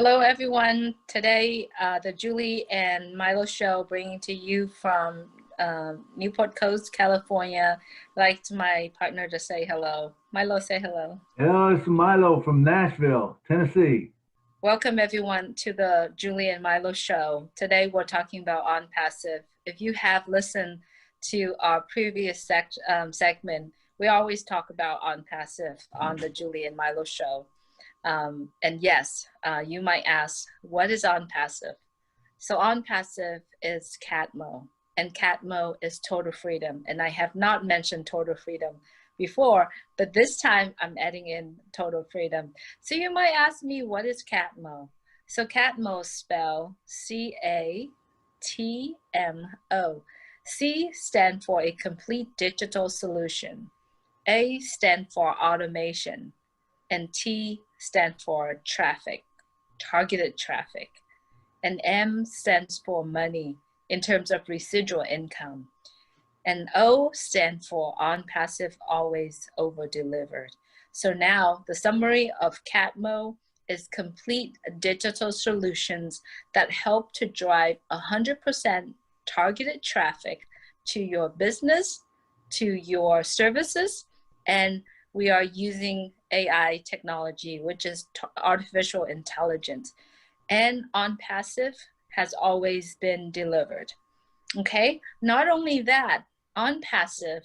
Hello, everyone. Today, the Julie and Milo show bringing to you from Newport Coast, California. I'd like my partner to say hello. Milo, say hello. Hello, it's Milo from Nashville, Tennessee. Welcome, everyone, to the Julie and Milo show. Today, we're talking about ONPASSIVE. If you have listened to our previous segment, we always talk about ONPASSIVE on the Julie and Milo show. And yes, you might ask, what is ONPASSIVE? So ONPASSIVE is CATMO, and CATMO is total freedom. And I have not mentioned total freedom before, but this time I'm adding in total freedom. So you might ask me, what is CATMO? So CATMO is spelled C-A-T-M-O. C stands for a complete digital solution. A stands for automation. And T stands for traffic, targeted traffic. And M stands for money in terms of residual income. And O stands for ONPASSIVE, always over-delivered. So now the summary of CATMO is complete digital solutions that help to drive 100% targeted traffic to your business, to your services, and we are using AI technology, which is artificial intelligence. And ONPASSIVE has always been delivered. Okay, not only that, ONPASSIVE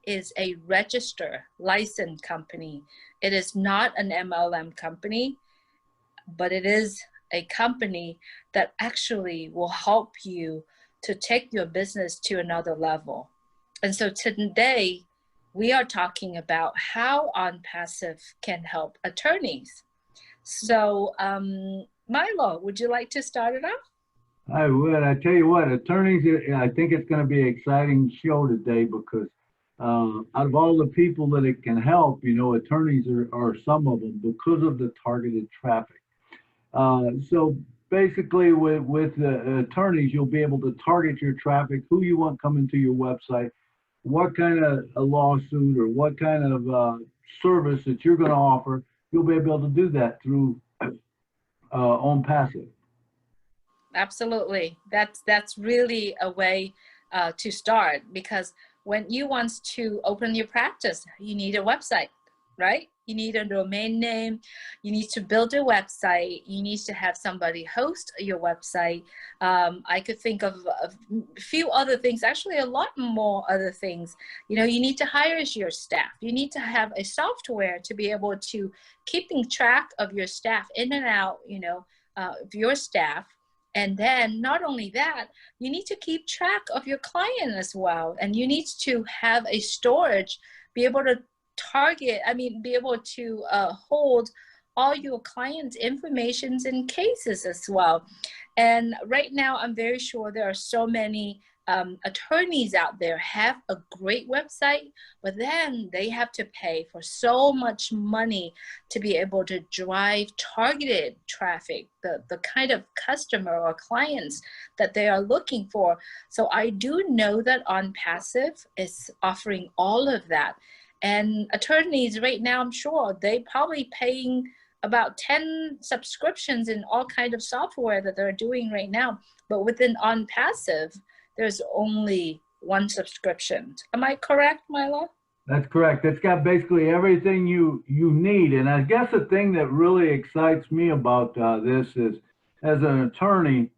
is a registered licensed company. It is not an MLM company, but it is a company that actually will help you to take your business to another level. And so today, we are talking about how ONPASSIVE can help attorneys. So, Milo, would you like to start it off? I would. I tell you what, attorneys, I think it's going to be an exciting show today because out of all the people that it can help, attorneys are some of them because of the targeted traffic. So basically with the attorneys, you'll be able to target your traffic, who you want coming to your website, what kind of a lawsuit or what kind of service that you're going to offer, you'll be able to do that through ONPASSIVE. Absolutely. That's really a way to start, because when you want to open your practice, you need a website, right? You need a domain name. You need to build a website. You need to have somebody host your website. I could think of a few other things, actually a lot more other things. You need to hire your staff. You need to have a software to be able to keeping track of your staff in and out, of your staff. And then not only that, you need to keep track of your client as well. And you need to have a storage, be able to be able to hold all your clients' informations and cases as well. And right now, I'm very sure there are so many attorneys out there have a great website, but then they have to pay for so much money to be able to drive targeted traffic, the kind of customer or clients that they are looking for. So I do know that ONPASSIVE is offering all of that. And attorneys right now, I'm sure they probably paying about 10 subscriptions in all kind of software that they're doing right now. But within ONPASSIVE, there's only one subscription. Am I correct, Milo? That's correct. It's got basically everything you need. And I guess the thing that really excites me about this is, as an attorney,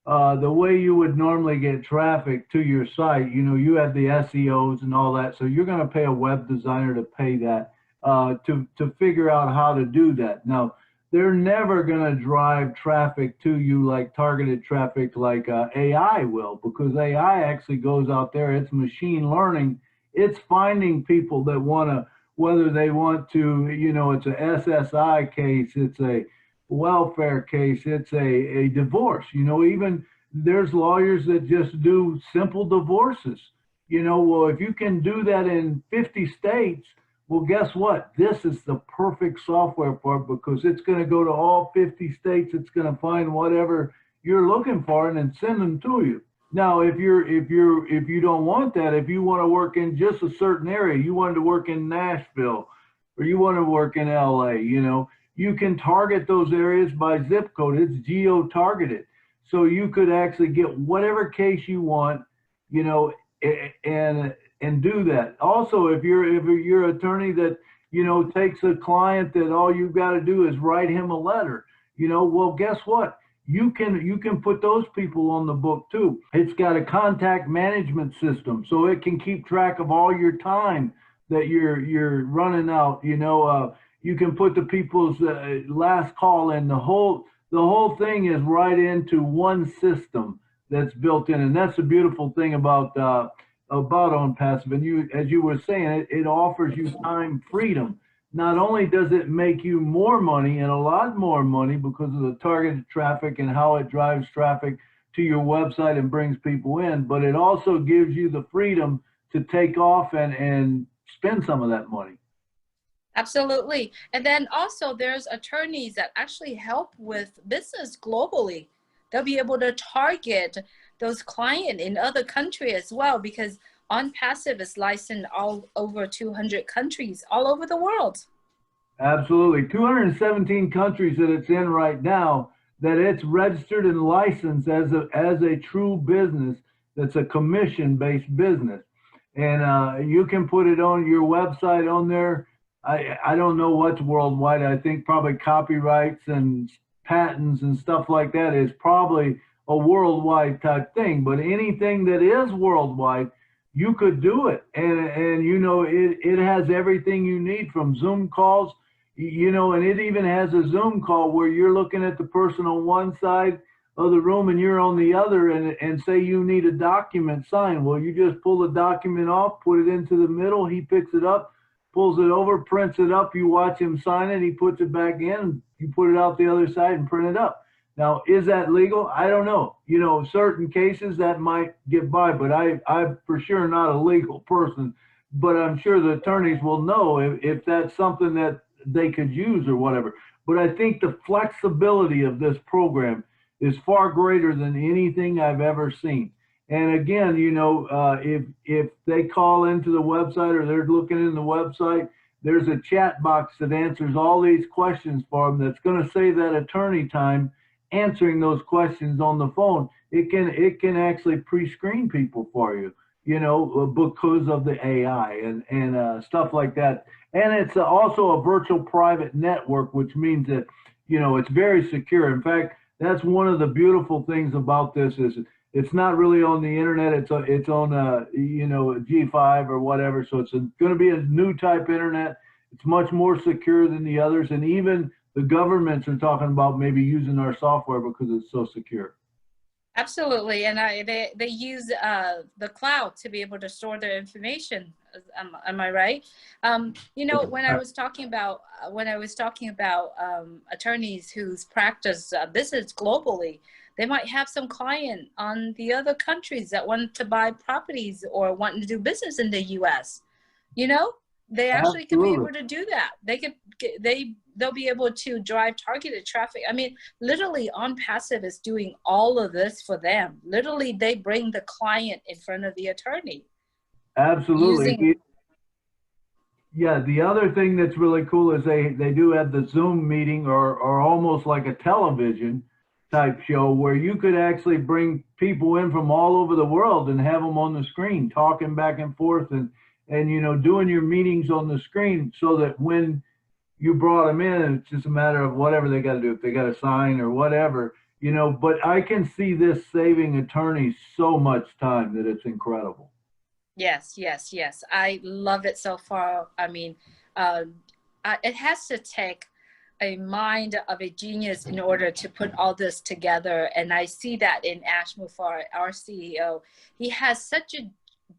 the way you would normally get traffic to your site, you have the SEOs and all that. So you're going to pay a web designer to pay that to figure out how to do that. Now, they're never going to drive traffic to you like targeted traffic like AI will, because AI actually goes out there. It's machine learning. It's finding people that want to, whether they want to, it's a SSI case, it's a welfare case, it's a divorce. Even there's lawyers that just do simple divorces. Well, if you can do that in 50 states, well, guess what? This is the perfect software for it, because it's going to go to all 50 states. It's going to find whatever you're looking for and then send them to you. Now, if you don't want that, if you want to work in just a certain area, you wanted to work in Nashville or you want to work in LA, you can target those areas by zip code. It's geo-targeted. So you could actually get whatever case you want, you know, and do that. Also, if you're an attorney that, you know, takes a client that all you've got to do is write him a letter, you know, well, guess what? You can put those people on the book too. It's got a contact management system, so it can keep track of all your time that you're running out. You know, you can put the people's last call in. The whole thing is right into one system that's built in, and that's the beautiful thing about OnPassive. And you, as you were saying, it offers you time freedom. Not only does it make you more money, and a lot more money, because of the targeted traffic and how it drives traffic to your website and brings people in, but it also gives you the freedom to take off and spend some of that money. Absolutely. And then also there's attorneys that actually help with business globally. They'll be able to target those clients in other countries as well, because OnPassive is licensed all over 200 countries all over the world. Absolutely. 217 countries that it's in right now, that it's registered and licensed as a true business that's a commission-based business. And you can put it on your website on there. I don't know what's worldwide. I think probably copyrights and patents and stuff like that is probably a worldwide type thing. But anything that is worldwide, you could do it. And you know, it has everything you need, from Zoom calls, you know, and it even has a Zoom call where you're looking at the person on one side of the room and you're on the other, and say you need a document signed. Well, you just pull the document off, put it into the middle, he picks it up, pulls it over, prints it up, you watch him sign it, he puts it back in, you put it out the other side and print it up. Now, is that legal? I don't know. You know, certain cases that might get by, but I'm for sure not a legal person, but I'm sure the attorneys will know if that's something that they could use or whatever. But I think the flexibility of this program is far greater than anything I've ever seen. And again, you know, if they call into the website or they're looking in the website, there's a chat box that answers all these questions for them, that's going to save that attorney time answering those questions on the phone. It can actually pre-screen people for you, you know, because of the AI and stuff like that. And it's also a virtual private network, which means that, you know, it's very secure. In fact, that's one of the beautiful things about this is it's not really on the internet. It's on you know, G5 or whatever. So it's going to be a new type internet. It's much more secure than the others, and even the governments are talking about maybe using our software because it's so secure. Absolutely, and they use the cloud to be able to store their information. Am I right? You know, when I was talking about attorneys whose practice business globally, they might have some client on the other countries that want to buy properties or want to do business in the U.S. You know, they actually can be able to do that. They'll be able to drive targeted traffic. I mean, literally, OnPassive is doing all of this for them. Literally, they bring the client in front of the attorney. Absolutely. Yeah, the other thing that's really cool is they do have the Zoom meeting, or almost like a television type show, where you could actually bring people in from all over the world and have them on the screen talking back and forth, and you know, doing your meetings on the screen, so that when you brought them in, it's just a matter of whatever they got to do, if they got to sign or whatever, you know. But I can see this saving attorneys so much time that it's incredible. Yes, yes, yes. I love it so far. I mean, it has to take a mind of a genius in order to put all this together. And I see that in Ash Muffar, our CEO. He has such a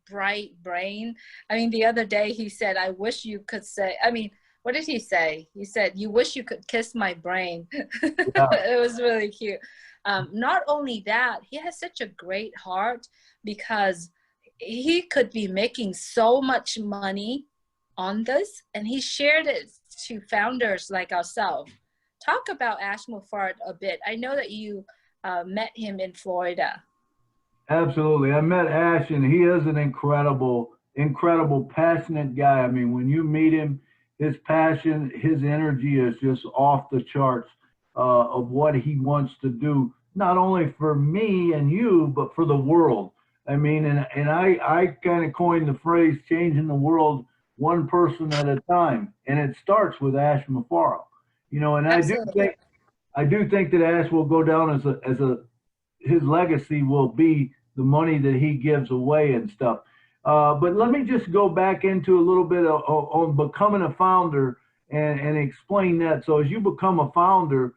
bright brain. I mean, the other day he said, I wish you could say, I mean, what did he say? He said, you wish you could kiss my brain. Yeah. It was really cute. Not only that, he has such a great heart, because he could be making so much money on this, and he shared it to founders like ourselves. Talk about Ash Muffar a bit. I know that you met him in Florida. Absolutely. I met Ash, and he is an incredible, passionate guy. I mean, when you meet him, his passion, his energy is just off the charts of what he wants to do, not only for me and you, but for the world. I mean, and I kind of coined the phrase changing the world one person at a time. And it starts with Ash Mafaro. You know, and Absolutely. I do think that Ash will go down as a his legacy will be the money that he gives away and stuff. But let me just go back into a little bit on becoming a founder and explain that. So as you become a founder,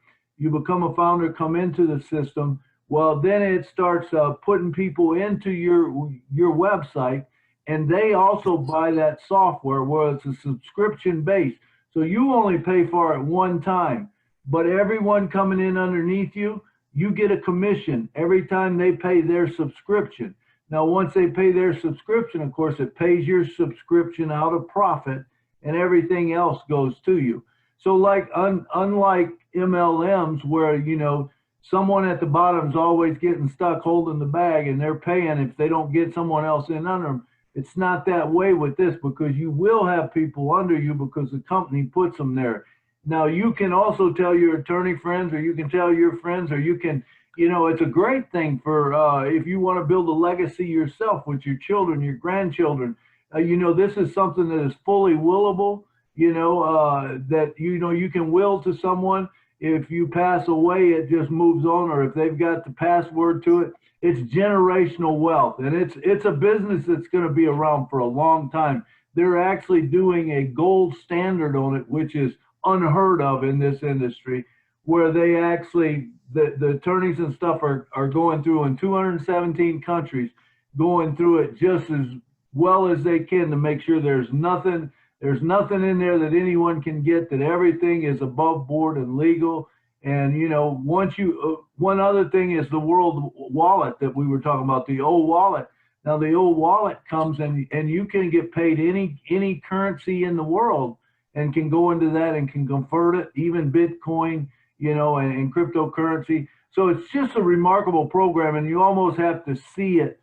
come into the system. Well, then it starts putting people into your website, and they also buy that software where it's a subscription base. So you only pay for it one time, but everyone coming in underneath you, you get a commission every time they pay their subscription. Now, once they pay their subscription, of course, it pays your subscription out of profit, and everything else goes to you. So like unlike MLMs where, you know, someone at the bottom is always getting stuck holding the bag and they're paying if they don't get someone else in under them, it's not that way with this, because you will have people under you because the company puts them there. Now, you can also tell your attorney friends, or you can tell your friends, or you can, you know, it's a great thing for if you want to build a legacy yourself with your children, your grandchildren. You know, this is something that is fully willable, you know, that, you know, you can will to someone. If you pass away, it just moves on, or if they've got the password to it, it's generational wealth. And it's a business that's going to be around for a long time. They're actually doing a gold standard on it, which is unheard of in this industry, where they actually, the attorneys and stuff are going through in 217 countries, going through it just as well as they can to make sure there's nothing in there that anyone can get, that everything is above board and legal. And, you know, once you, one other thing is the world wallet that we were talking about, the old wallet. Now, the old wallet comes and you can get paid any currency in the world and can go into that and can convert it, even Bitcoin, you know, and cryptocurrency. So it's just a remarkable program, and you almost have to see it.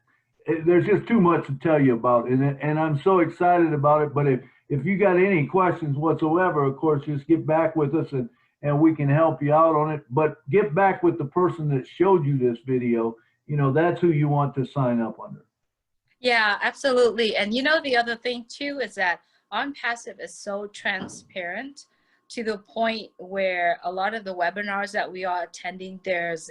There's just too much to tell you about it, and I'm so excited about it. But if you got any questions whatsoever, of course, just get back with us and we can help you out on it. But get back with the person that showed you this video. You know, that's who you want to sign up under. Yeah, absolutely. And you know, the other thing too is that OnPassive is so transparent to the point where a lot of the webinars that we are attending, there's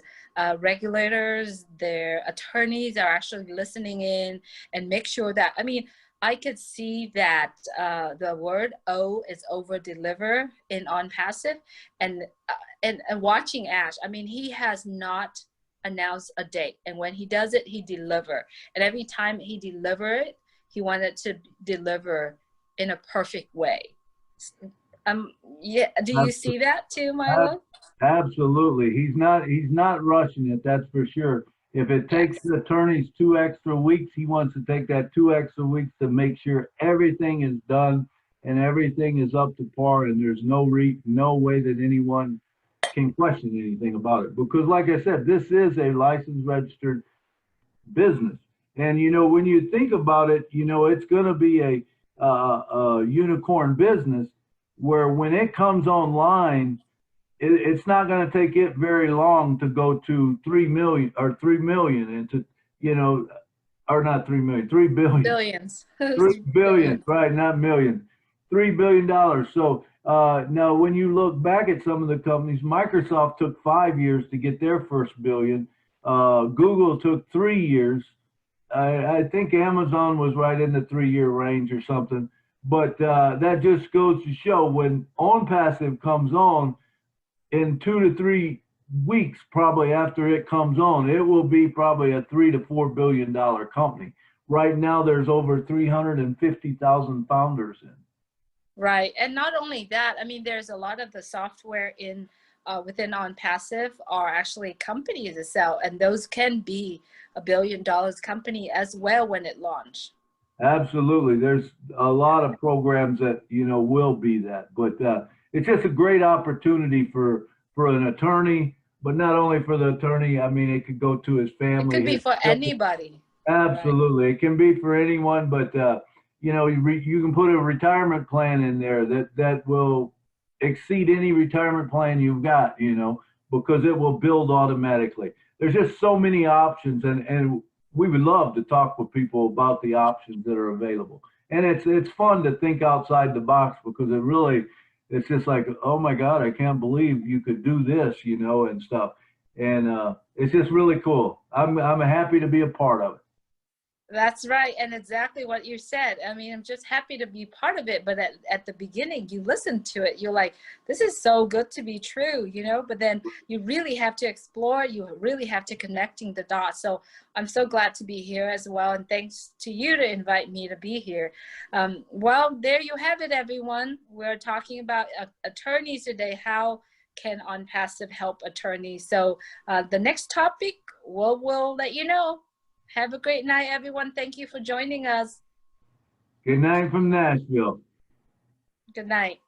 regulators, their attorneys are actually listening in and make sure that, I mean, I could see that the word O is over deliver in OnPassive, and watching Ash, I mean, he has not announced a date, and when he does it, he deliver. And every time he deliver it, he wanted to deliver in a perfect way. Yeah, do you see that too, Milo? Absolutely. He's not rushing it, that's for sure. If it takes the attorneys 2 extra weeks, he wants to take that 2 extra weeks to make sure everything is done and everything is up to par, and there's no way that anyone can question anything about it. Because like I said, this is a licensed, registered business. And, you know, when you think about it, you know, it's going to be a unicorn business where when it comes online, it's not going to take it very long to go to 3 million and to, you know, or not 3 million, 3 billion. Billions. 3 billion, right, not million. $3 billion. So now when you look back at some of the companies, Microsoft took 5 years to get their first billion. Google took 3 years. I think Amazon was right in the 3-year range or something. But that just goes to show when OnPassive comes on, in 2 to 3 weeks, probably after it comes on, it will be probably a $3 to $4 billion company. Right now, there's over 350,000 founders in. Right, and not only that, I mean, there's a lot of the software in within OnPassive are actually companies to sell, and those can be $1 billion company as well when it launched. Absolutely, there's a lot of programs that, you know, will be that, but it's just a great opportunity for an attorney, but not only for the attorney. I mean, it could go to his family. It could be for anybody. Absolutely, right. It can be for anyone, but you know, you can put a retirement plan in there that will exceed any retirement plan you've got, you know, because it will build automatically. There's just so many options, and we would love to talk with people about the options that are available. And it's fun to think outside the box because it's just like, oh my God, I can't believe you could do this, you know, and stuff. And it's just really cool. I'm happy to be a part of it. That's right. And exactly what you said. I mean, I'm just happy to be part of it. But at the beginning, you listen to it. You're like, this is so good to be true, you know, but then you really have to explore. You really have to connecting the dots. So I'm so glad to be here as well. And thanks to you to invite me to be here. Well, there you have it, everyone. We're talking about attorneys today. How can ONPASSIVE help attorneys? So the next topic, we'll let you know. Have a great night, everyone. Thank you for joining us. Good night from Nashville. Good night.